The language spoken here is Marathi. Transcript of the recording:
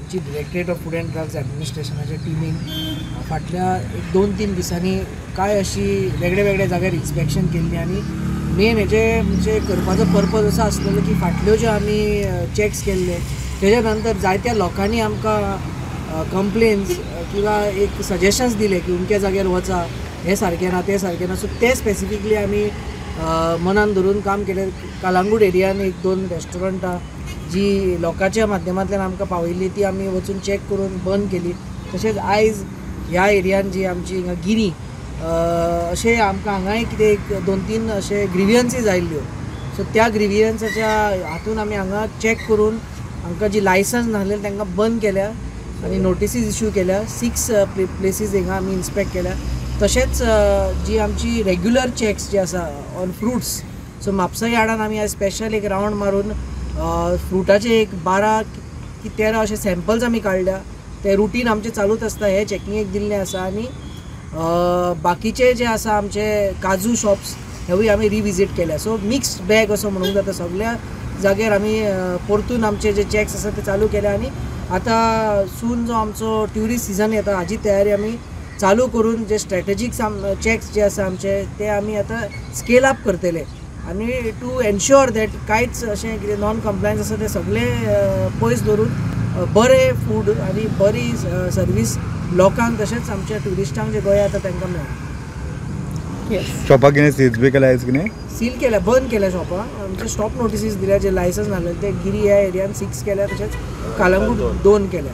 आमची directorate of food and drugs ॲडमिनिस्ट्रेशनाच्या टिमीन फाटल्या 2-3 दिसांनी काय अशी वेगळ्या वेगळ्या जाग्यार इन्स्पेक्शन केल्ली आनी मेन हेजे म्हणजे करपाचो पर्पज असो आसलेलो की फाटल्यो ज्यो आमी चॅक्स केल्ले तेजे नंतर जायत्या लोकांनी आमकां कंप्लेन्स किंवा एक सजेशन्स दिले की अमक्या जाग्यार वचा, हे सारकें ना ते सारकें ना. सो ते स्पेसिफिकली आमी मनान धरून काम केलें. कलंगूट एरियान 1-2 रेस्टॉरंटां जी लोकांच्या माध्यमांतल्यान आमकां पावयल्ली ती आमी वचून चॅक करून बंद केली. तशेंच आयज ह्या एरियान जी आमची हिंगा गिरी अशें आमकां हांगाय कितें एक 2-3 अशे ग्रिवियन्सीस आयिल्ल्यो. सो त्या ग्रिवियन्साच्या हातून आमी हांगा चॅक करून हांकां जी लायसन्स नासलेली तांकां बंद केल्या आनी नोटिसीस इश्यू केल्या. 6 प्लेसीस हिंगा आमी इन्स्पेक्ट केल्या. तशेंच जी आमची रेग्युलर चॅक्स जी आसा ऑन फ्रुट्स, सो म्हापसा यार्डान आमी आयज स्पेशल एक रावंड मारून फ्रुटाचे एक 12 की 13 अशे सॅम्पल्स आमी काडल्या. ते रुटीन आमचे चालूच आसता, हे चॅकिंगेक दिल्ले आसा. आनी बाकीचे जे आसा आमचे काजू शॉप्स हेवूय आमी रिविजीट केल्या. सो मिक्स्ड बॅग असो म्हणूंक जाता. सगळ्या जाग्यार आमी परतून आमचे जे चॅक्स आसा ते चालू केल्या. आनी आतां सून जो आमचो ट्युरिस्ट सिजन येता हाजी तयारी आमी चालू करून जे स्ट्रॅटेजीक चॅक्स जे आसा आमचे ते आमी आतां स्केल अप करतले. आनी टू एन्श्योर दॅट कांयच अशें कितें नॉन कंप्लायन्स आसा ते सगळे पयस धरून बरें फूड आनी बरी सर्वीस लोकांक तशेंच आमच्या ट्युरिस्टांक जे गोंया येता तांकां मेळ्ळा. शॉपाक कितें सीज बी केल्या कितें सील केल्या, बंद केल्या शॉपां. आमचे स्टॉप नोटिसीस दिल्या जे लायसन्स नासले ते गिरी ह्या एरियान 6 केल्या. तशेंच कलंगूट 2 केल्या.